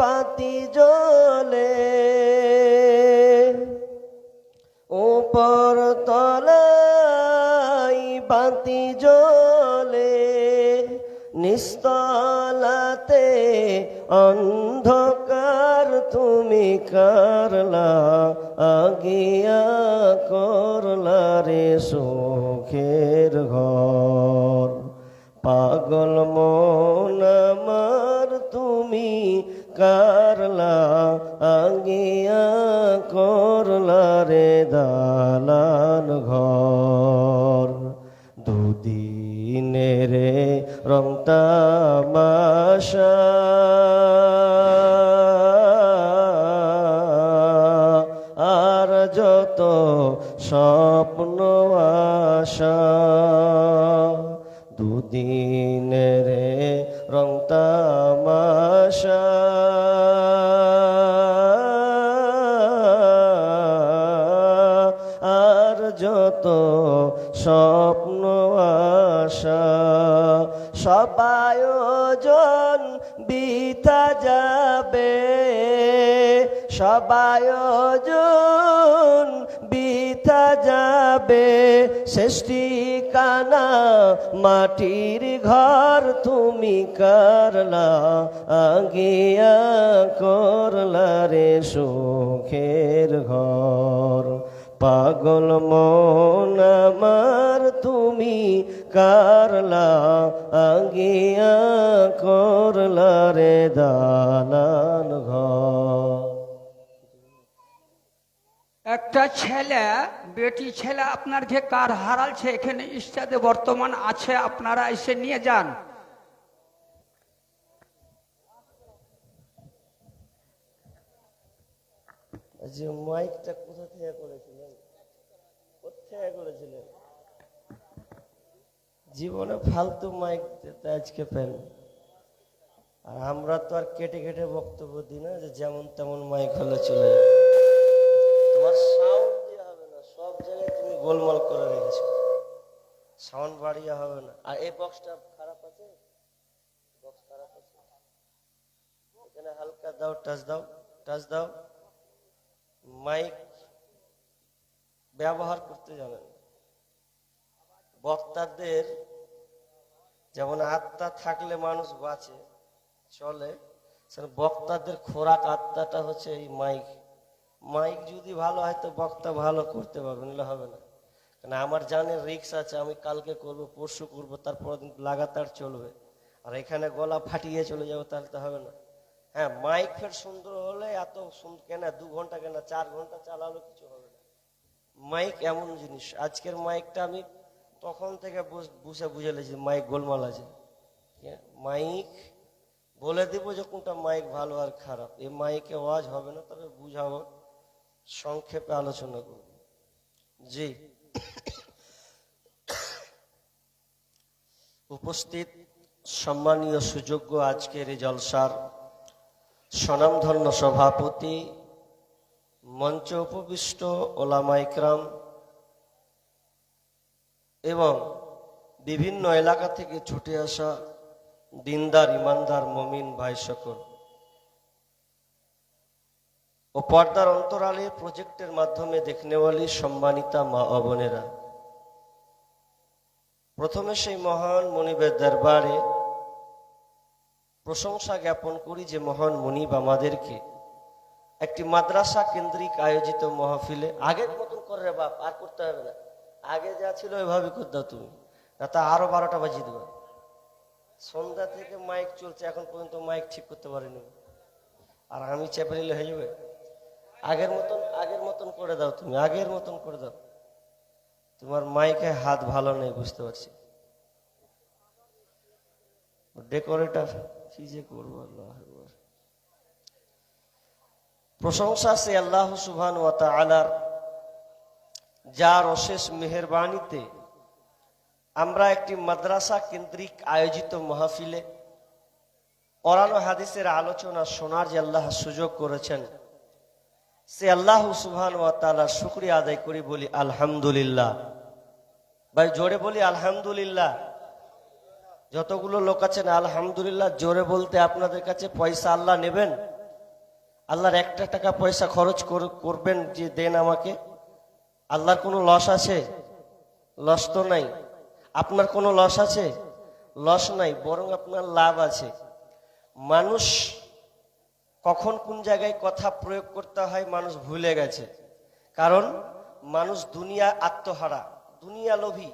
বাতি জ্বলে, উপর তলায় বাতি জ্বলে, নিস্তলাতে অন্ধকার তুমি কারলা, আগিয়া করলা রে সুখের ঘর। পাগল মন আমার তুমি কারলা, আগিয়া করলা রে দালান ঘর। দুদিনের রং তামাশা, আর যত স্বপ্ন আশা, দুদিনের রং তামাশা, আর যত স্বপ্ন আশা, সব আয়োজন বৃথা যাবে, সব আয়োজন বৃথা যাবে, শেষ ঠিকানা মাটির ঘর তুমি কারলা, আগিয়া করলা রে সুখের ঘর। পাগল মন আমার তুমি কারলা, আগিয়া করলা রে দালান ঘর। একটা ছেলে, বেটি ছেলে আপনার যে কার হারালছে, এখানে স্টাদে বর্তমান আছে, আপনারা এসে নিয়ে যান। যে মাইকটা কোথা থেকে করেছিলেন, কোথায় করেছিলেন? জীবনে ফালতু মাইক আজকে পেন। আর আমরা তো আর কেটে কেটে বক্তব্য দিই না যে যেমন তেমন মাইক হলে চলে যাবে। তোমার সাউন্ড দিয়ে হবে না, সব জায়গায় তুমি গোলমাল করে রেখেছো, সাউন্ড বাড়িয়ে হবে না। আর এই বক্সটা খারাপ আছে, বক্স খারাপ আছে, এখানে হালকা দাও, টাচ দাও, টাচ দাও। মাইক ব্যবহার করতে জানেন। বক্তাদের যেমন আত্মা থাকলে মানুষ বাঁচে চলে, বক্তাদের খোরাক আত্মাটা হচ্ছে এই মাইক। মাইক যদি ভালো হয় তো বক্তা ভালো করতে পারবে, নিলে হবে না। কারণ আমার জানের রিক্স আছে, আমি কালকে করব, পরশু করবো, তারপর দিন লাগাতার চলবে। আর এখানে গলা ফাটিয়ে চলে যাবে, তাহলে তো হবে না। হ্যাঁ, মাইক ফের সুন্দর হলে এত সুন্দর কেন 2 ঘন্টা কেন 4 ঘন্টা চালালো কিছু হবে না। মাইক এমন জিনিস, আজকের মাইকটা আমি তখন থেকে বুঝে লেছি মাইক গোলমাল আছে। মাইক বলে দিব যে কোনটা মাইক ভালো আর খারাপ। এই মাইকে আওয়াজ হবে না, তবে বুঝাবো, সংক্ষেপে আলোচনা করব। জি, উপস্থিত সম্মানীয় সুযোগ্য আজকের এই জলসার স্বনামধন্য সভাপতি, মঞ্চে উপবিষ্ট ওলামা ইকরাম এবং বিভিন্ন এলাকা থেকে ছুটে আসা দিনদার ইমানদার মুমিন ভাই সকল ও পর্দার অন্তরালে প্রজেক্টের মাধ্যমে দেখনেওয়ালি সম্মানিতা মা ও বোনেরা, প্রথমে সেই মহান মনিবের দরবারে প্রশংসা জ্ঞাপন করি যে মহান মনিব আমাদেরকে একটি মাদ্রাসা কেন্দ্রিক আয়োজিত মাহফিলে, আগের মতন করে রে বাপ, আর করতে হবে না, আগে যা ছিল ওইভাবে করে দাও তুমি, না তা আরো 12টা বাজিয়ে দেবে। সন্ধ্যা থেকে মাইক চলছে, এখন পর্যন্ত মাইক ঠিক করতে পারিনি, আর আমি চেপে নিলে হয়ে যাবে। আগের মতন করে দাও তুমি, আগের মতন করে দাও। তোমার মাইকে হাত ভালো নেই, বুঝতে পারছি। ডেকোরেটর কি যে করবো, আল্লাহ আকবার। প্রশংসা সে আল্লাহ সুবহান ওয়া তাআলার, যার অশেষ মেহেরবানিতে আমরা একটি মাদ্রাসা কেন্দ্রিক আয়োজিত মাহফিলে কোরআন ও হাদিসের আলোচনা শোনার যে আল্লাহ সুযোগ করেছেন, সে আল্লাহ সুবহানাহু ওয়া তাআলার শুকরিয়া আদায় করি, বলি আলহামদুলিল্লাহ। ভাই জোরে বলি আলহামদুলিল্লাহ। যতগুলো লোক আছেন আলহামদুলিল্লাহ জোরে বলতে আপনাদের কাছে পয়সা আল্লাহ নেবেন? আল্লাহর একটা টাকা পয়সা খরচ করবেন যে দেন আমাকে? আল্লাহর কোনো লস আছে? লস তো নাই। আপনার কোনো লস আছে? লস নাই, বরং আপনার লাভ আছে। মানুষ কখন কোন জায়গায় কথা প্রয়োগ করতে হয় মানুষ ভুলে গেছে। কারণ মানুষ দুনিয়া আত্মহারা, দুনিয়া লোভী,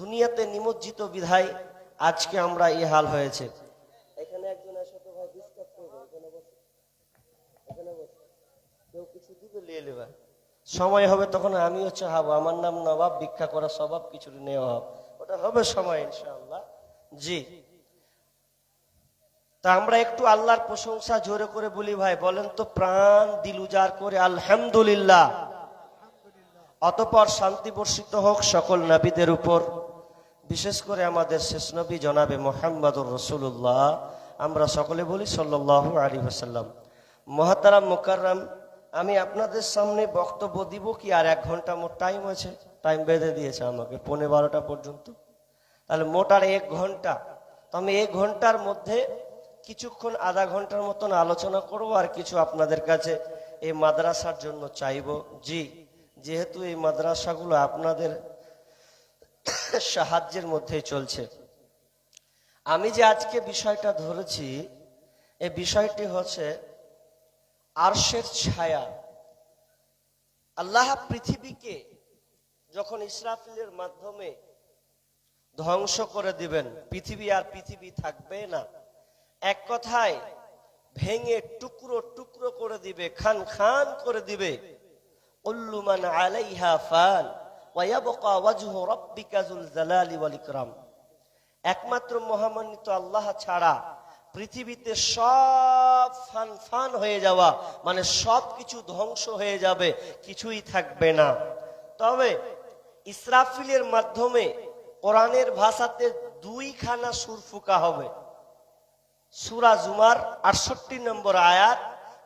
দুনিয়াতে নিমজ্জিত বিধায় আজকে আমরা এই হাল হয়েছে। এখানে একজন আসো তো ভাই, ডিস্টার্ব করবে। এখানে বসে, এখানে বসে, কেউ কিছু দিবে নিয়ে নেবা, সময় হবে তখন আমিও চাহাবো। আমার নাম নবাব, ভিক্ষা করা স্বভাব, কিছু নেওয়া হবে, ওটা হবে সময় ইনশাআল্লাহ। জি, তা আমরা একটু আল্লাহর প্রশংসা জোরে করে বলি ভাই, বলেন তো প্রাণ দিল উজাড় করে আলহামদুলিল্লাহ। অতঃপর শান্তি বর্ষিত হোক সকল নবীদের উপর, বিশেষ করে আমাদের শেষ নবী জনাবে মুহাম্মদুর রাসূলুল্লাহ। আমরা সকলে বলি সাল্লাল্লাহু আলাইহি ওয়াসাল্লাম। মুহতারাম মুকাররম, আমি আপনাদের সামনে বক্তব্য দিব কি আর 1 ঘন্টা মোট টাইম আছে, টাইম বেঁধে দিয়েছে আমাকে 11:15 পর্যন্ত। তাহলে মোট আর 1 ঘন্টা। তো আমি 1 ঘন্টার মধ্যে কিছুক্ষণ আধা ঘন্টার মতন আলোচনা করব, আর কিছু আপনাদের কাছে এই মাদ্রাসার জন্য চাইবো। জি, যেহেতু এই মাদ্রাসাগুলো আপনাদের সাহায্যের মধ্যে চলছে, আমি যে আজকে বিষয়টা ধরেছি, এই বিষয়টি হচ্ছে আরশের ছায়া। আল্লাহ পৃথিবীকে যখন ইসরাফিলের মাধ্যমে ধ্বংস করে দিবেন, পৃথিবী আর পৃথিবী থাকবে না। এক কথায় ভেঙে টুকরো টুকরো করে দিবে, খান খান করে দিবে। কুল্লু মান আলাইহা ফান ওয়া ইয়াবকা ওয়াজহু রাব্বিকা যুল জালালি ওয়াল ইকরাম। একমাত্র মহামান্বিত আল্লাহ ছাড়া পৃথিবীতে সব ফান ফান হয়ে যাওয়া, মানে সব কিছু ধ্বংস হয়ে যাবে, কিছুই থাকবে না। তবে ইসরাফিলের মাধ্যমে কোরআনের ভাষাতে 2খানা সুর ফুঁকা হবে। সূরা জুমার 68 নম্বর আয়াত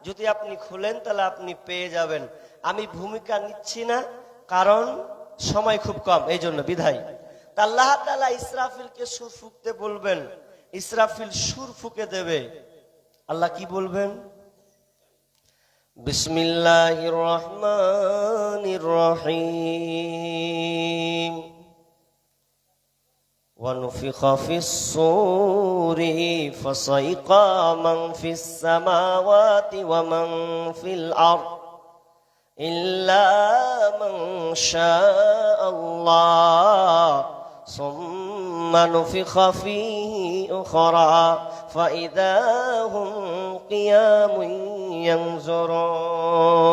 যদি আপনি খুলেন তাহলে আপনি পেয়ে যাবেন। আমি ভূমিকা নিচ্ছি না, কারণ সময় খুব কম, এই জন্য বিধায়। তা আল্লাহ তাআলা ইসরাফিলকে সুর ফুঁকতে বলবেন, ইসরাফিল সুর ফুঁকে দেবে। আল্লাহ কি বলবেন? বিসমিল্লাহির রহমানির রহিম। ونفخ في الصور فصعق من في السماوات ومن في الأرض إلا من شاء الله ثم نفخ فيه أخرى فإذا هم قيام ينظرون।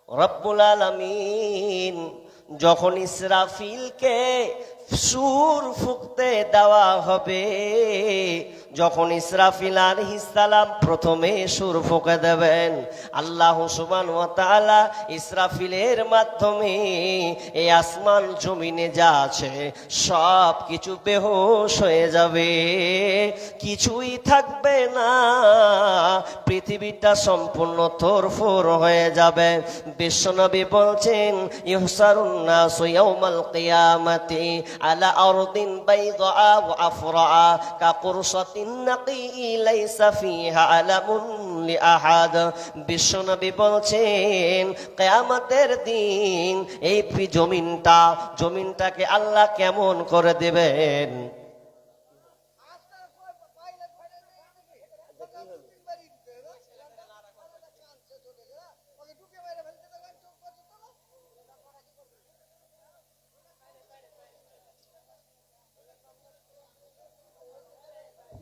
رب العالمين যখন ইসরাফিলকে সুর ফুঁকতে দেওয়া হবে, যখন ইসরাফিল আলাইহিস সালাম প্রথমে সুর ফুঁকে দেবেন, আল্লাহ সুবহানাহু ওয়া তাআলা ইসরাফিলের মাধ্যমে এই আসমান জমিনে যা আছে সব কিছু বেহুশ হয়ে যাবে, কিছুই থাকবে না, পৃথিবীটা সম্পূর্ণ থরফর হয়ে যাবে। বিশ্বনবী বলছেন, ইহসারুন নাসু ইয়াউমাল কিয়ামাতি আলা আরদিন বাইদা ওয়া আফরা কাকুরসাতিন নাকি লাইসা ফিহা আলামুন লিআহাদ। বিশ্বনবী বলছেন, কিয়ামতের দিন এই জমিনটাকে আল্লাহ কেমন করে দেবেন।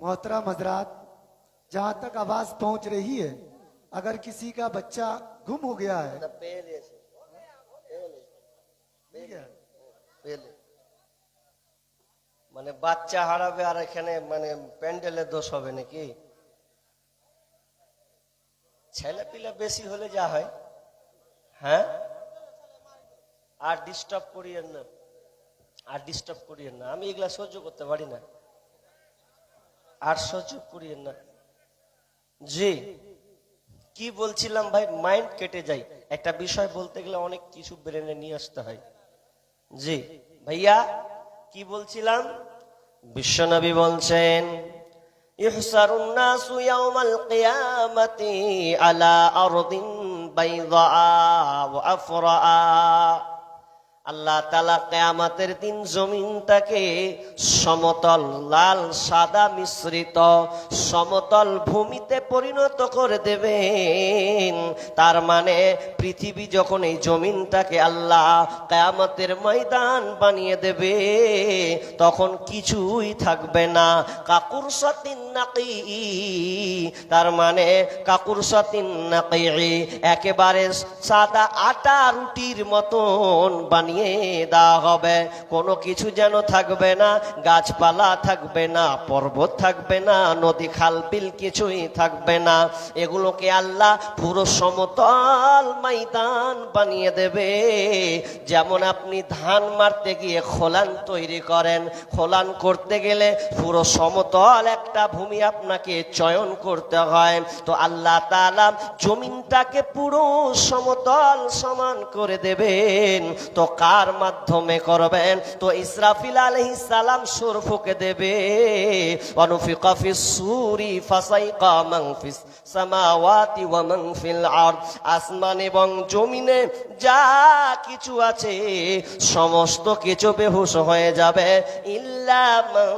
मोहतरम हजरात, जहाँ तक आवाज पहुँच रही है, अगर किसी का बच्चा गुम हो गया है, মানে বাচ্চা হারাবে, আর এখানে মানে প্যান্ডেলের দোষ হবে নাকি? ছেলে পিলা বেশি হলে যা হয়। হ্যাঁ, আর ডিস্টার্ব করিয়েন না, আর ডিস্টার্ব করিয়েন না, আমি এগুলা সহ্য করতে পারি না, আর সহ্য করিয়েন না। জি, কি বলছিলাম ভাই, মাইন্ড কেটে যায়, একটা বিষয় বলতে গেলে অনেক কিছু ব্রেনে নিয়ে আসতে হয়। জি ভাইয়া, কি বলছিলাম? বিশ্বনবী বলছেন ইহসারুন নাসু ইয়াউমাল কিয়ামাতি আলা আরদিন বাইদা ওয়া আফরা। আল্লাহ তাআলা কিয়ামতের দিন জমিনটাকে সমতল লাল সাদা মিশ্রিত সমতল ভূমিতে পরিণত করে দেবেন। তার মানে পৃথিবী যখন এই জমিনটাকে আল্লাহ কিয়ামতের ময়দান বানিয়ে দেবে তখন কিছুই থাকবে না। কাকুরসাতিন নাকি, তার মানে কাকুরসাতিন নাকি একেবারে সাদা আটা রুটির মতন বানিয়ে দেওয়া হবে। কোনো কিছু যেন থাকবে না, গাছপালা থাকবে না, পর্বত থাকবে না, নদী খাল বিল কিছুই থাকবে না। এগুলোকে আল্লাহ পুরো সমতল ময়দান বানিয়ে দেবে। যেমন আপনি ধান মারতে গিয়ে খোলান তৈরি করেন, খোলান করতে গেলে পুরো সমতল একটা ভূমি আপনাকে চয়ন করতে হয়। তো আল্লাহ তাআলা জমিনটাকে পুরো সমতল সমান করে দেবেন। তো কার মাধ্যমে করবেন? তো ইসরাফিল আলাইহিস সালাম সুর ফুঁকে দেবে। ওয়ানুফিকা ফিস সূরি ফাসাইকা মান ফিস সামাওয়াতি ওয়া মান ফিল আরদ। আসমান এবং জমিনে যা কিছু আছে সমস্ত কিছু বেহুশ হয়ে যাবে ইল্লা মান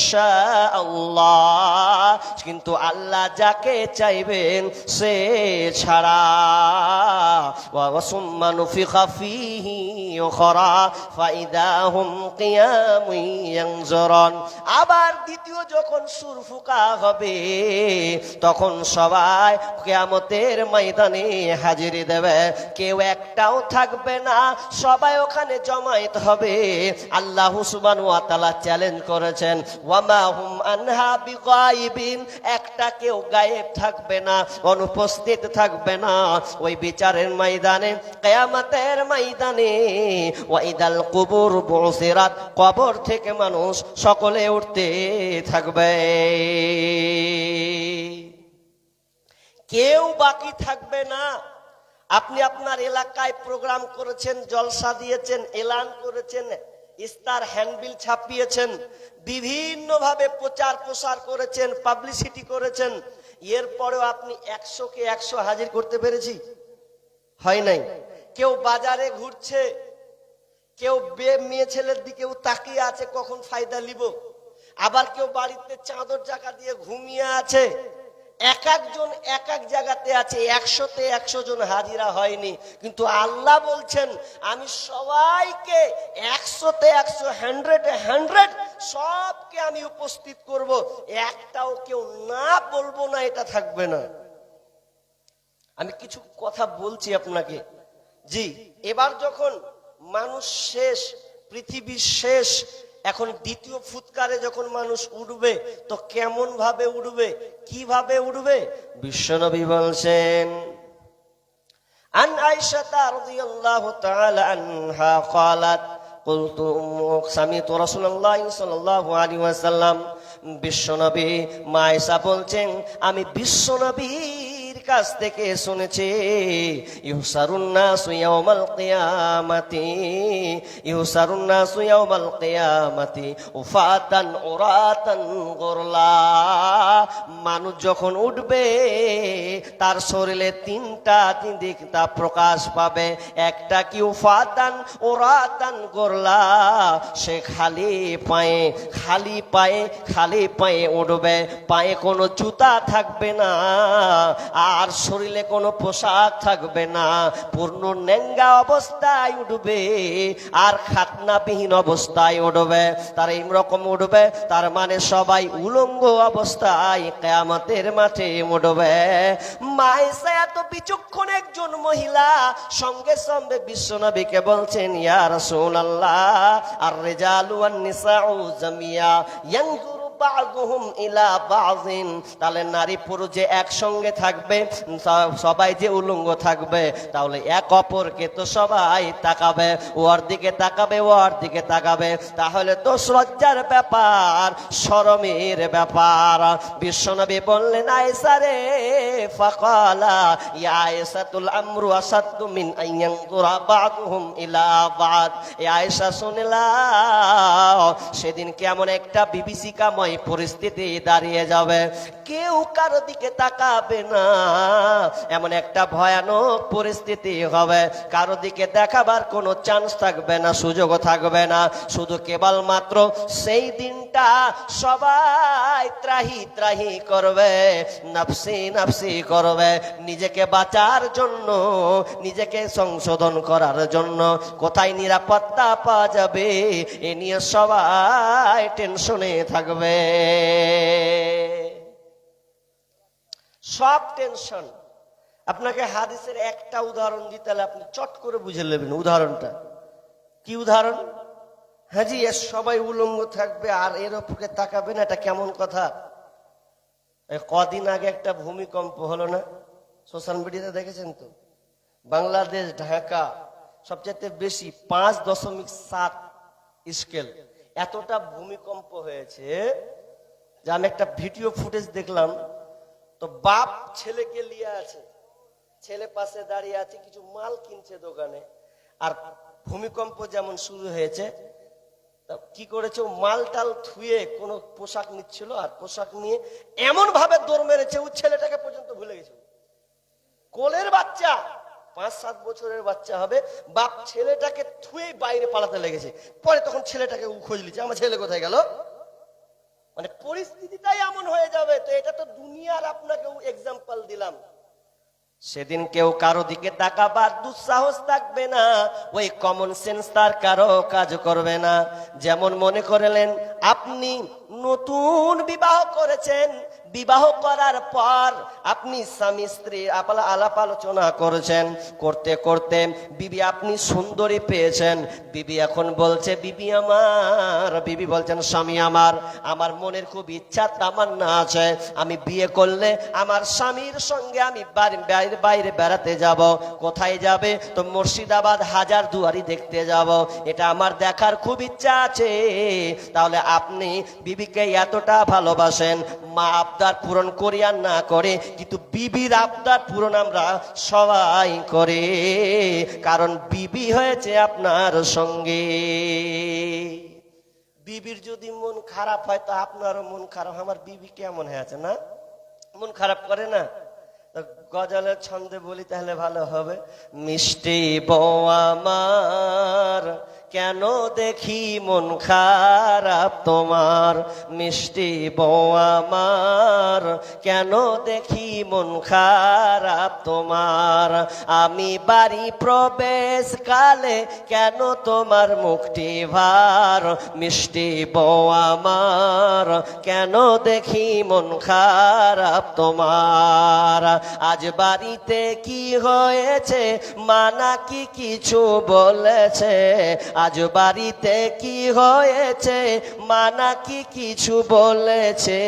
শাআল্লাহ, কিন্তু আল্লাহ যাকে চাইবেন সে ছাড়া। ওয়া সুম্মা নুফিখা ফীহি উখরা ফাইদা হুম কিয়ামুন ইয়ানজুরুন। আবার দ্বিতীয় যখন সুর ফুঁকা হবে তখন সবাই কিয়ামতের ময়দানে হাজিরি দেবে। কেউ একটাও থাকবে না, সবাই ওখানে জমায়েত হবে। আল্লাহ সুবহানাহু ওয়া তাআলা চ্যালেঞ্জ করেছেন ওয়ামা হুম আনহা বিগাইবিন, একটা কেউ গায়েব থাকবে না, অনুপস্থিত থাকবে না ওই বিচারের ময়দানে, কিয়ামতের ময়দানে। ওয়াইদাল কুবুর বুসিরাত, কবর থেকে মানুষ সকলে উঠতে থাকবে, কেউ বাকি থাকবে না। আপনি আপনার এলাকায় প্রোগ্রাম করেছেন, জলসা দিয়েছেন, এলান করেছেন, ইস্তার হ্যান্ডবিল ছাপিয়েছেন, বিভিন্ন ভাবে প্রচার প্রসার করেছেন, পাবলিসিটি করেছেন, এরপরেও আপনি 100কে 100 হাজির করতে পেরেছি? হয় নাই। কেউ বাজারে ঘুরছে, কেউ মেয়ে ছেলের দিকেও তাকিয়ে আছে কখন ফায়দা লিব, আবার কেউ বাড়িতে চাদর চাকা দিয়ে ঘুমিয়ে আছে। এক একজন এক এক জায়গাতে আছে, 100তে 100 জন হাজিরা হয়নি। কিন্তু আল্লাহ বলছেন আমি সবাইকে 100তে 100 100-এ 100 সবকে আমি উপস্থিত করব, একটাও কেউ না বলবো না এটা থাকবে না। আমি কিছু কথা বলছি আপনাকে। জি, এবার যখন মানুষ শেষ, পৃথিবী শেষ, এখন দ্বিতীয় ফুৎকারে যখন মানুষ উঠবে তো কেমন ভাবে উঠবে, কিভাবে উঠবে? বিশ্বনবী বলছেন আন আয়েশা রাদিয়াল্লাহু তাআলা আনহা قالت قلت سمعت رسول الله صلى الله عليه وسلم। বিশ্বনবী মা আয়েশা বলছেন আমি বিশ্বনবীর কাছ থেকে শুনেছি ইহসারুন নাসু ইয়াউমাল কিয়ামাতি, ইহসারুন নাসু ইয়াউমাল কিয়ামাতি উফাতান উরাতান গুরলা। মানুষ যখন উঠবে তার শরীরে তিনটা দিক তা প্রকাশ পাবে। একটা কি উফাতান উরাতান গুরলা, সে খালি পায়ে খালি পায়ে খালি পায়ে উঠবে, পায়ে কোনো জুতা থাকবে না, আর শরীরে কোনো পোশাক থাকবে না, পূর্ণ নেঙ্গা অবস্থায় উঠবে, আর খাতনাবিহীন অবস্থায় উঠবে। তার এইরকম উঠবে, তার মানে সবাই উলঙ্গ অবস্থায় কিয়ামতের মাঠে উঠবে। মায়েশা এত বিচক্ষণ একজন মহিলা, সঙ্গে সঙ্গে বিশ্বনবীকে বলছেন ইয়া রাসূলুল্লাহ আর রিজালু ওয়ান নিসাউ জামিয়া ইয়ানজুরু বা'দুহুম ইলা বা'যিন, তাহলে নারী পুরুষ যে একসঙ্গে থাকবে, সবাই যে উলঙ্গ থাকবে, তাহলে এক অপরকে তো সবাই তাকাবে, ওর দিকে তাকাবে, ওর দিকে তাকাবে, তাহলে তো লজ্জার ব্যাপার, শরমের ব্যাপার। বিশ্বনবী বললেন, আয়েশা রে, ফাকালা ইয়া আয়েশাতুল আমরু আসাদ্দু মিন আইয়ানজুরা বা'দুহুম ইলা বা'দ। এ আয়েশা শুনলাম, সেদিন কেমন একটা বিভীষিকাময় পরিস্থিতি দাঁড়িয়ে যাবে, কেউ কারো দিকে তাকাবে না, এমন একটা ভয়ানক পরিস্থিতি হবে, কারো দিকে দেখাবার কোনো চান্স থাকবে না, সুযোগও থাকবে না। শুধু কেবলমাত্র সেই দিনটা সবাই ত্রাহি ত্রাহি করবে, নাফসি নাফসি করবে, নিজেকে বাঁচার জন্য, নিজেকে সংশোধন করার জন্য, কোথায় নিরাপত্তা পাওয়া যাবে এ নিয়ে সবাই টেনশনে থাকবে, সব টেনশন। আপনাকে হাদিসের একটা উদাহরণ দিতে হলে আপনি চট করে বুঝে নেবেন উদাহরণটা কি। উদাহরণ? হ্যাঁ জি, এর সবাই উলঙ্গ থাকবে আর এর ওপরে তাকাবেন, এটা কেমন কথা? কদিন আগে একটা ভূমিকম্প হলো না, সোশ্যাল মিডিয়াতে দেখেছেন তো? বাংলাদেশ, ঢাকা সবচেয়ে বেশি 5.7 স্কেল, এতটা ভূমিকম্প হয়েছে যে আমি একটা ভিডিও ফুটেজ দেখলাম, তো বাপ ছেলেকে নিয়ে আছে, ছেলে পাশে দাঁড়িয়ে আছে, কিছু মাল কিনছে দোকানে, আর ভূমিকম্প যেমন শুরু হয়েছে, তা কি করেছে, ও মাল টাল থুয়ে কোনো পোশাক নিচ্ছিল, আর পোশাক নিয়ে এমন ভাবে দৌড় মেরেছে, ও ছেলেটাকে পর্যন্ত ভুলে গেছে। কোলের বাচ্চা, 5-7 বছরের বাচ্চা হবে, বাপ ছেলেটাকে থুয়ে বাইরে পালাতে লেগেছে। পরে তখন ছেলেটাকে ও খোঁজ নিচ্ছে, আমার ছেলে কোথায় গেল। মানে পরিস্থিতিটাই এমন হয়ে যাবে। তো এটা তো দুনিয়ার আপনাকে এক্সাম্পল দিলাম। সেদিন কেউ কারো দিকে তাকাবার দুঃসাহস থাকবে না, ওই কমন সেন্স তার কারো কাজ করবে না। যেমন মনে করলেন আপনি নতুন বিবাহ করেছেন, বিবাহ করার পর আপনি স্বামী স্ত্রী আলাপ আলোচনা করেছেন, করতে করতে বিবি আপনি সুন্দরী পেয়েছেন, বিবি এখন বলছে বিবি আমার, বিবি বলছেন স্বামী আমার, আমার মনের খুব ইচ্ছা তামান্না আছে, আমি বিয়ে করলে আমার স্বামীর সঙ্গে আমি বাইরে বেড়াতে যাব। কোথায় যাবে? তো মুর্শিদাবাদ হাজার দুয়ারি দেখতে যাব, এটা আমার দেখার খুব ইচ্ছা আছে। তাহলে আপনি বিবিকে এতটা ভালোবাসেন, মা আবদার পূরণ করি আর না করে, কিন্তু বিবির আবদার পূরণ আমরা সবাই করে, কারণ বিবি হয়েছে আপনার সঙ্গে। বিবির যদি মন খারাপ হয় তো আপনারও মন খারাপ। আমার বিবি কেমন হয়েছে না, মন খারাপ করে না? গজলের ছন্দে বলি তাহলে ভালো হবে। মিষ্টি বউ আমার, কেন দেখি মন খারাপ তোমার, মিষ্টি বউ আমার, কেন দেখি মন খারাপ তোমার, আমি বাড়ি প্রবেশ কালে কেন তোমার মুখটি ভার, মিষ্টি বউ আমার, কেন দেখি মন খারাপ তোমার, আজ বাড়িতে কি হয়েছে মা নাকি কিছু বলেছে, আজ বাড়িতে কি হয়েছে মা নাকি কিছু বলেছে,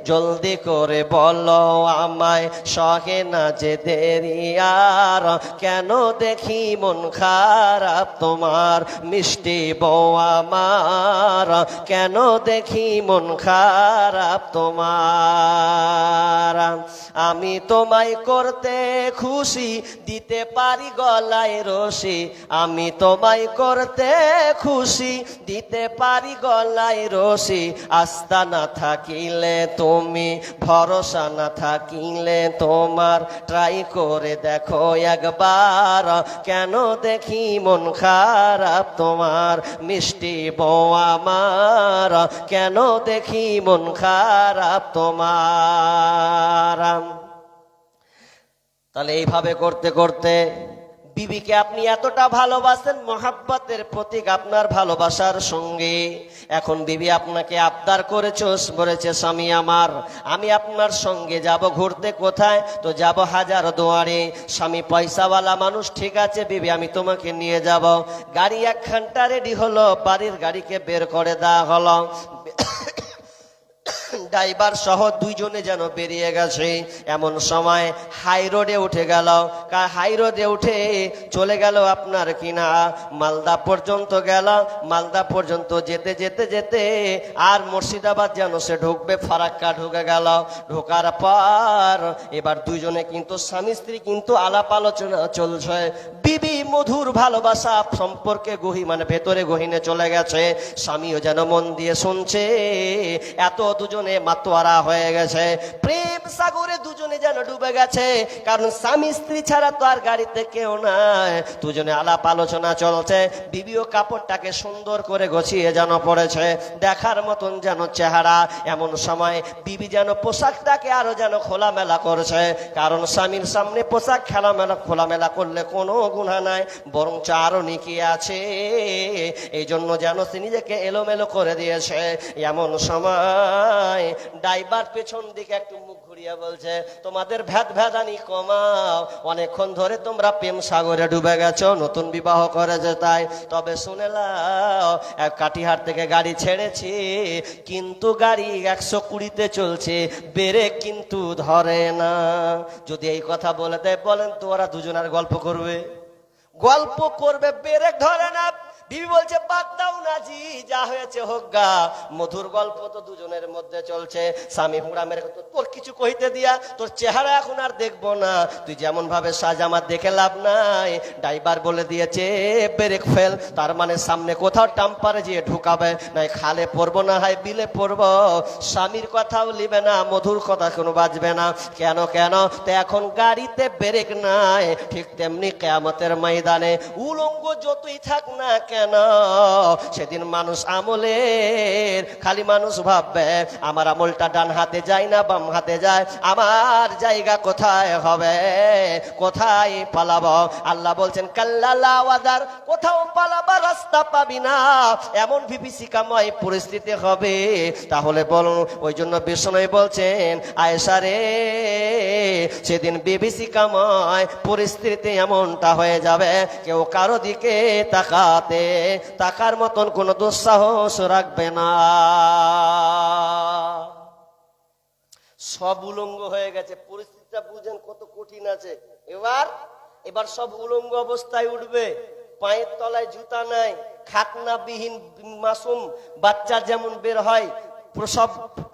জলদি করে বলো আমায়, সহে না যে দেরি আর, কেন দেখি মন খারাপ তোমার, মিষ্টি বউ আমার, কেন দেখি মন খারাপ তোমার, আমি তোমায় করতে খুশি, দিতে পারি গলায় রশি, আমি তোমায় করতে খুশি, দিতে পারি গলায় রশি, আস্থা না থাকিলে তুমি, ভরসা না থাকিলে তোমার, ট্রাই করে দেখো একবার, কেন দেখি মন খারাপ তোমার, মিষ্টি বউ আমার, কেন দেখি মন খারাপ তোমার। তাহলে এইভাবে করতে করতে বিবিকে আপনি এতটা ভালোবাসেন, মহাব্বতের প্রতীক আপনার ভালোবাসার সঙ্গে। এখন বিবি আপনাকে আবদার করেছে স্বামী আমার, আমি আপনার সঙ্গে যাব ঘুরতে। কোথায়? তো যাব হাজার দুয়ারে। স্বামী পয়সাওয়ালা মানুষ, ঠিক আছে বিবি আমি তোমাকে নিয়ে যাব। গাড়ি 1 ঘন্টা রেডি হলো, বাড়ির গাড়িকে বের করে দেওয়া হলো। ড্রাইভার সহ দুইজনে যেন বেরিয়ে গেছে। এমন সময় হাই রোডে উঠে গেল। হাই রোডে উঠে চলে গেল আপনার কিনা মালদা পর্যন্ত গেল। মালদা পর্যন্ত যেতে যেতে যেতে আর মুর্শিদাবাদ যেন সে ঢুকবে, ফারাক্কা ঢুকে গেল। ঢোকার পর এবার দুইজনে কিন্তু স্বামী স্ত্রী কিন্তু আলাপ আলোচনা চলছে। বিবি মধুর ভালোবাসা সম্পর্কে মানে ভেতরে গহীনে চলে গেছে। স্বামীও যেন মন দিয়ে শুনছে। এত দুজনে মাতোয়ারা হয়ে গেছে, প্রেম সাগরে দুজনে যেন ডুবে গেছে। কারণ স্বামী স্ত্রী ছাড়া তো আর গাড়িতে কেউ নাই। দুজনে আলাপ আলোচনা চলছে। বিবিও কাপড়টাকে সুন্দর করে গছিয়ে যেন পড়েছে, দেখার মতন যেন চেহারা। এমন সময় বিবি যেন পোশাকটাকে আরো যেন খোলামেলা করছে। কারণ স্বামীর সামনে পোশাক খোলামেলা করলে কোনো গুনাহ নাই, বরঞ্চ আরো নেকি আছে। এই জন্য যেন সে নিজেকে এলোমেলো করে দিয়েছে। এমন সময় ড্রাইভার পেছন দিকে একটু মুখ ঘুরিয়ে বলছে, তোমাদের ভেদানি কমাও, অনেকক্ষণ ধরে তোমরা প্রেম সাগরে ডুবে গেছো, নতুন বিবাহ করেছে তাই। তবে শুনে লাও, কাটিহার থেকে গাড়ি ছেড়েছি, কিন্তু গাড়ি 120-তে চলছে, ব্রেক কিন্তু ধরে না। যদি এই কথা বলে দেয়, বলেন তো ওরা দুজনের গল্প করবে? গল্প করবে, ব্রেক ধরে না। বিবি বলছে, বাদ দাও না জি, যা হয়েছে হোক গা। মধুর গল্প তো দুজনের মধ্যে চলছে। স্বামী হুড়া মেরে, তোর কিছু কইতে দিয়া, তোর চেহারা এখন আর দেখবো না, তুই যেমন ভাবে সাজ আমার দেখে লাভ নাই। ড্রাইভার বলে দিয়েছে ব্রেক ফেল, তার মানে সামনে কোথাও টাম্পারে যেয়ে ঢুকাবে, নাই খালে পড়বো না হয় বিলে পড়বো। স্বামীর কথাও লিবে না, মধুর কথা কোনো বাজবে না। কেন কেন তো এখন গাড়িতে ব্রেক নাই। ঠিক তেমনি কিয়ামতের ময়দানে উলঙ্গ যতই থাক না কেন, সেদিন মানুষ আমলের খালি মানুষ ভাববে, আমার আমলটা ডান হাতে যায় না বাম হাতে যায়, আমার জায়গা কোথায় হবে, কোথায় পালাবো? আল্লাহ বলছেন কাল্লালা ওয়াদার, কোথাও পালাবার রাস্তা পাবি না, এমন বিভীষিকাময় পরিস্থিতি হবে। তাহলে বলুন, ওই জন্য বিষ্ণু বলছেন, আয়েশা রে, সেদিন বিভীষিকাময় পরিস্থিতি এমনটা হয়ে যাবে, কেউ কারো দিকে তাকার মতন কোন দুঃসাহস রাখবে না। সব উলঙ্গ হয়ে গেছে, পরিস্থিতিটা বুঝেন কত কঠিন আছে। এবার সব উলঙ্গ অবস্থায় উঠবে, পায়ের তলায় জুতা নাই, খাতনা বিহীন মাসুম বাচ্চা যেমন বের হয়,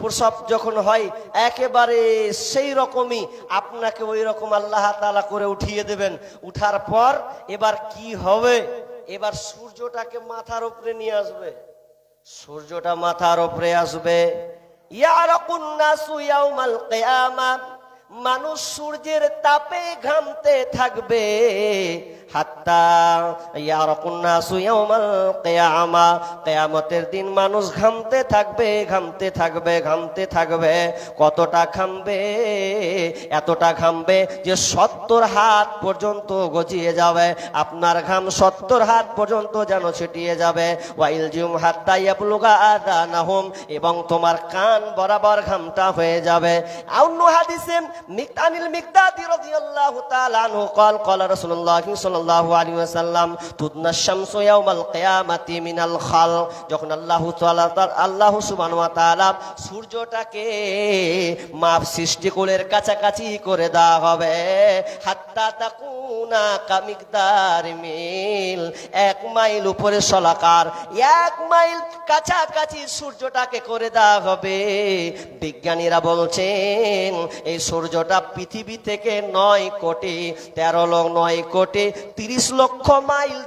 প্রসব যখন হয় একেবারে সেই রকমই আপনাকে ওই রকম আল্লাহ তাআলা করে উঠিয়ে দেবেন। উঠার পর এবার কি হবে? এবার সূর্যটাকে মাথার উপরে নিয়ে আসবে, সূর্যটা মাথার উপরে আসবে। ইয়ারাকুন নাসু ইয়াউমাল কিয়ামাহ, মানুষ সূর্যের তাপে ঘামতে থাকবে। হাত্তা ইয়ারাকুন নাসু ইয়াউমাল কিয়ামাহ, কিয়ামতের দিন মানুষ ঘামতে থাকবে, ঘামতে থাকবে, ঘামতে থাকবে। কতটা ঘামবে? এতটা ঘামবে যে 70 হাত পর্যন্ত গজিয়ে যাবে। আপনার ঘাম 70 হাত পর্যন্ত যেন ছিটিয়ে যাবে। ওয়াইল জুম হাত্তা ইয়াবলুগা আদানাহুম, এবং তোমার কান বরাবর ঘামটা হয়ে যাবে। অন্য হাদিসে মিকতানিল মিকদাদি রাদিয়াল্লাহু তাআলা আনহু قال قال رسول الله صلى الله عليه وسلم তুদনা শামসু ইয়াউমাল কিয়ামাতি মিনাল খাল, যখন আল্লাহ সুবহানাহু ওয়া তাআলা সূর্যটাকে মাপ সৃষ্টিকুলের কাছাকাছি করে দেওয়া হবে। হাত্তা তাকুনা কামিকদার মিল, 1 মাইল উপরে সলাকার, 1 মাইল কাছাকাছি সূর্যটাকে করে দেওয়া হবে। বিজ্ঞানীরা বলছেন এই সূর্যটা পৃথিবী থেকে 9 কোটি 30 লক্ষ মাইল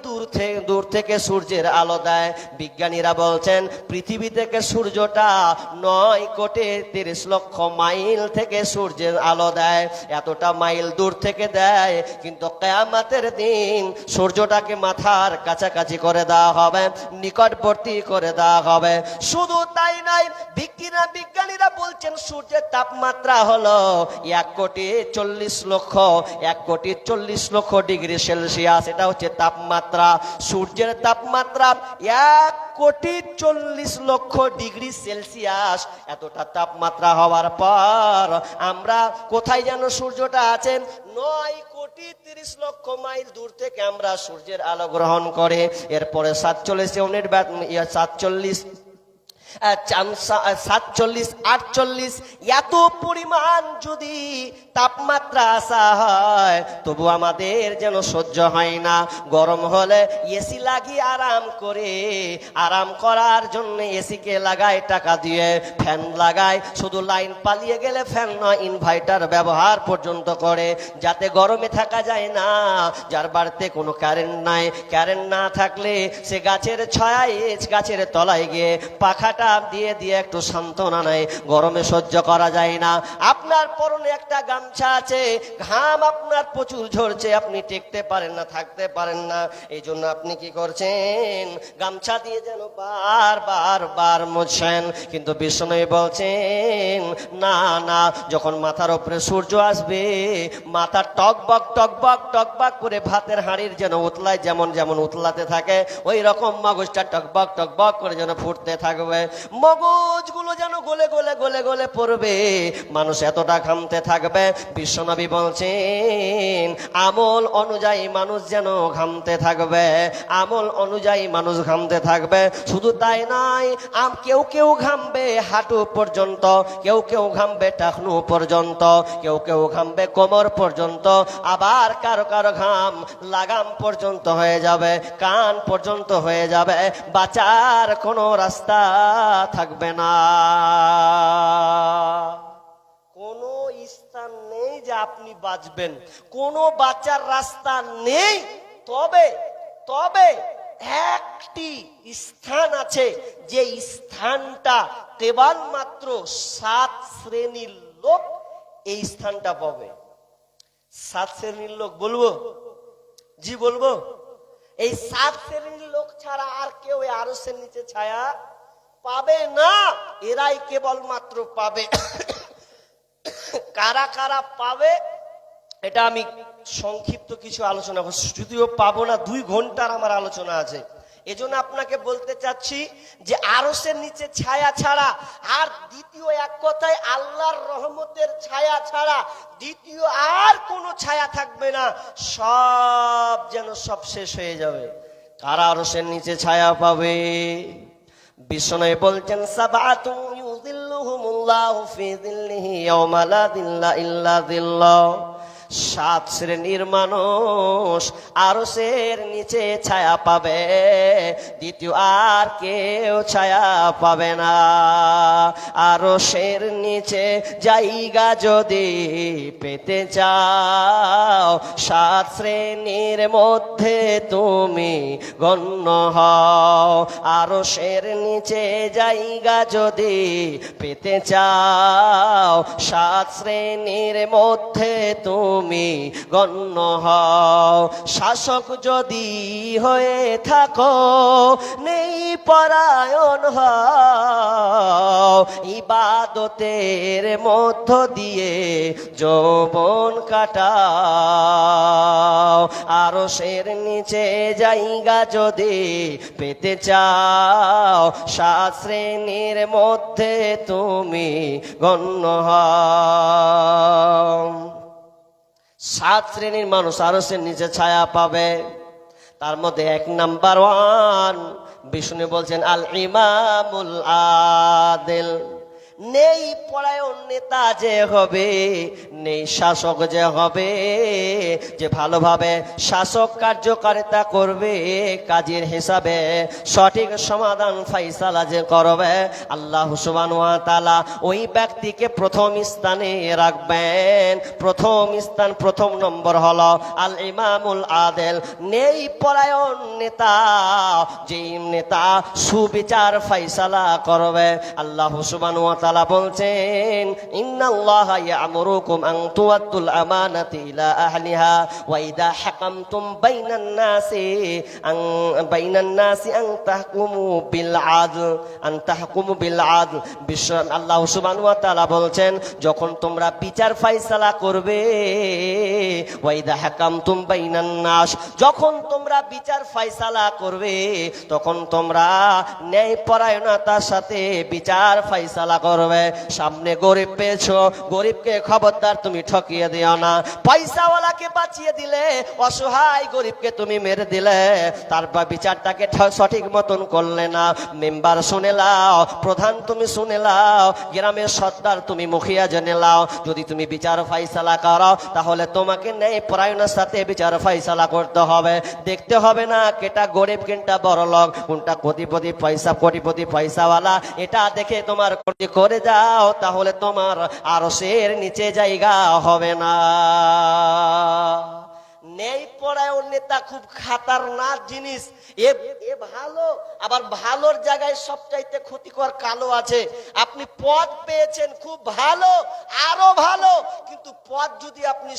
দূর থেকে সূর্যের আলো দেয়। বিজ্ঞানীরা বলছেন পৃথিবী থেকে সূর্যটা 9 কোটি 30 লক্ষ মাইল থেকে সূর্যের আলো দেয়। এতটা মাইল দূর থেকে দেয়, কিন্তু কিয়ামতের দিন সূর্যটাকে মাথার কাছাকাছি করে দেওয়া হবে, নিকটবর্তী করে দেওয়া হবে। শুধু তাই নয়, বিজ্ঞানীরা বলছেন সূর্যের তাপমাত্রা হলো 1 কোটি 40 লক্ষ ডিগ্রি সেলসিয়াস। এটা হচ্ছে তাপমাত্রা। সূর্যের তাপমাত্রা 1 কোটি 40 লক্ষ ডিগ্রি সেলসিয়াস। এতটা তাপমাত্রা হওয়ার পর আমরা কোথায় যেন সূর্যটা আছেন 9 কোটি 30 লক্ষ মাইল দূর থেকে আমরা সূর্যের আলো গ্রহণ করে। এরপরে 47 ইউনিট 47, 48 এত পরিমাণ যদি তাপমাত্রা আসা হয় তবু আমাদের যেন সহ্য হয় না। গরম হলে এসি লাগিয়ে আরাম করার জন্য এসিকে লাগায় টাকা দিয়ে, ফ্যান লাগায়, শুধু লাইন পালিয়ে গেলে ফ্যান নয় ইনভার্টার ব্যবহার পর্যন্ত করে যাতে গরমে থাকা যায় না। যার বাড়িতে কোনো কারেন্ট নাই, কারেন্ট না থাকলে সে গাছের ছায়ায় গাছের তলায় গিয়ে পাখাটা দিয়ে দিয়ে একটু সান্ত্বনা নেয়, গরমে সহ্য করা যায় না। আপনার পরনে একটা গামছা আছে, ঘাম আপনার প্রচুর ঝরছে, আপনি টেকতে পারেন না, থাকতে পারেন না, এই জন্য আপনি কি করছেন, গামছা দিয়ে যেন বার মুছছেন। কিন্তু বিষ্ণু বলছেন না না, যখন মাথার উপরে সূর্য আসবে মাথা টকবক টকবক টকবক করে ভাতের হাঁড়ির যেন উতলায়, যেমন যেমন উতলাতে থাকে ওই রকম মগজটা টকবক টকবক করে যেন ফুটতে থাকবে, মগজগুলো যেন গলে গলে গলে গলে পড়বে, মানুষ এতটা ঘামতে থাকবে। বিশ্বনবী বলছেন আমল অনুযায়ী মানুষ যেন ঘামতে থাকবে, আমল অনুযায়ী মানুষ ঘামতে থাকবে। শুধু তাই নয়, কেউ কেউ ঘামবে হাঁটু পর্যন্ত, কেউ কেউ ঘামবে টাকনু পর্যন্ত, কেউ কেউ ঘামবে কোমর পর্যন্ত, আবার কারো কারো ঘাম লাগাম পর্যন্ত হয়ে যাবে, কান পর্যন্ত হয়ে যাবে, বাঁচার কোনো রাস্তা থাকবে না, কোনো স্থান নেই যে আপনি বাঁচবেন, কোনো বাঁচার রাস্তা নেই। তবে তবে একটি স্থান আছে, যে স্থানটা কেবলমাত্র 7 শ্রেণীর লোক এই স্থানটা পাবে। 7 শ্রেণীর লোক বলবো? জি বলবো। এই 7 শ্রেণীর লোক ছাড়া আর কেউ আরশের নিচে ছায়া পাবে না, এরাই কেবলমাত্র পাবে। কারা কারা পাবে এটা আমি সংক্ষিপ্ত কিছু আলোচনা করছি, যদিও পাবো না, 2 ঘন্টার আমার আলোচনা আছে। এজন্য আপনাকে বলতে চাচ্ছি যে আরশের নিচে ছায়া ছাড়া আর দ্বিতীয়, এক কথায় আল্লাহর রহমতের ছায়া ছাড়া দ্বিতীয় আর কোনো ছায়া থাকবে না, সব যেন সব শেষ হয়ে যাবে। কারা আরশের নিচে ছায়া পাবে? বিষ্ণু বলছেন সাবাতুন ইউযিল্লুহুমুল্লাহু ফি যিল্লিহি ইয়াওমা লা যিল্লা ইল্লা যিল্লাহ। 7 শ্রেণীর মানুষ আরশের নিচে ছায়া পাবে, দ্বিতীয় আর কেউ ছায়া পাবে না। আরশের নিচে জায়গা যদি পেতে চাও, 7 শ্রেণীর মধ্যে তুমি গণ্য হও। আরশের নিচে জায়গা যদি পেতে চাও, 7 শ্রেণীর মধ্যে তুমি গণ্য হও। শাসক যদি হয়ে থাকো, নেই পরায়ণ হও, ইবাদতের মধ্য দিয়ে যৌবন কাটাও। আরশের নিচে জায়গা যদি পেতে চাও, 7 শ্রেণীর মধ্যে তুমি গণ্য হও। 7 শ্রেণীর মানুষ আরশের নিচে ছায়া পাবে। তার মধ্যে 1 নাম্বার 1 বিষ্ণু বলছেন আল ইমামুল আদিল। নেই পরায়ণ নেতা যে হবে, নেই শাসক যে হবে, যে ভালোভাবে শাসক কার্যকারিতা করবে, কাজের হিসাবে সঠিক সমাধান ফাইসালা যে করবে, আল্লাহ সুবহানাহু ওয়া তাআলা ওই ব্যক্তিকে প্রথম স্থানে রাখবেন। প্রথম নম্বর হলো আল ইমামুল আদিল। নেই পরায়ণ নেতা, যে নেতা সুবিচার ফাইসালা করবে। আল্লাহ সুবহানাহু ওয়া তাআলা বলছেন ইন্নাল্লাহা ইয়া'মুরুকুম আন তু'আদ্দুল আমানাতি ইলা আহলিহা ওয়া ইযা হাকামতুম বাইনান নাসি আন তাহকুমু বিল আদল। আল্লাহ সুবহানাহু ওয়া তাআলা বলছেন যখন তোমরা বিচার ফায়সালা করবে, ওয়া ইযা হাকামতুম বাইনান নাস, যখন তোমরা বিচার ফায়সালা করবে তখন তোমরা ন্যায়পরায়ণতার সাথে বিচার ফায়সালা করবে। করবে। সামনে গরিব পেয়েছো, গরিবকে খবরদার তুমি ঠকিয়ে দিও না। পয়সাওয়ালাকে বাঁচিয়ে দিলে, অসহায় গরিবকে তুমি মেরে দিলে, তারপর বিচারটাকে সঠিক মতন করলে না। মেম্বার শুনে লাও, প্রধান তুমি শুনে লাও, গ্রামের সর্দার তুমি মুখিয়া জেনে লাও। যদি তুমি বিচার ফাইসালা করো, তাহলে তোমাকে ন্যায় পরায়ণের সাথে বিচার ফাইসালা করতে হবে। দেখতে হবে না কেটা গরিব কোনটা বড় লোক, কোনটা কোটিপতি পয়সাওয়ালা, এটা দেখে তোমার করে যাও, তাহলে তোমার আরশের নিচে জায়গা হবে না। নেই পরায়ণ নেতা খুব খাতারনাক জিনিস। এ ভালো, আবার ভালোর জায়গায় সবচাইতে ক্ষতিকর কালো আছে। আপনি পদ পেয়েছেন খুব ভালো, আরো ভালো, কিন্তু পদ যদি আপনি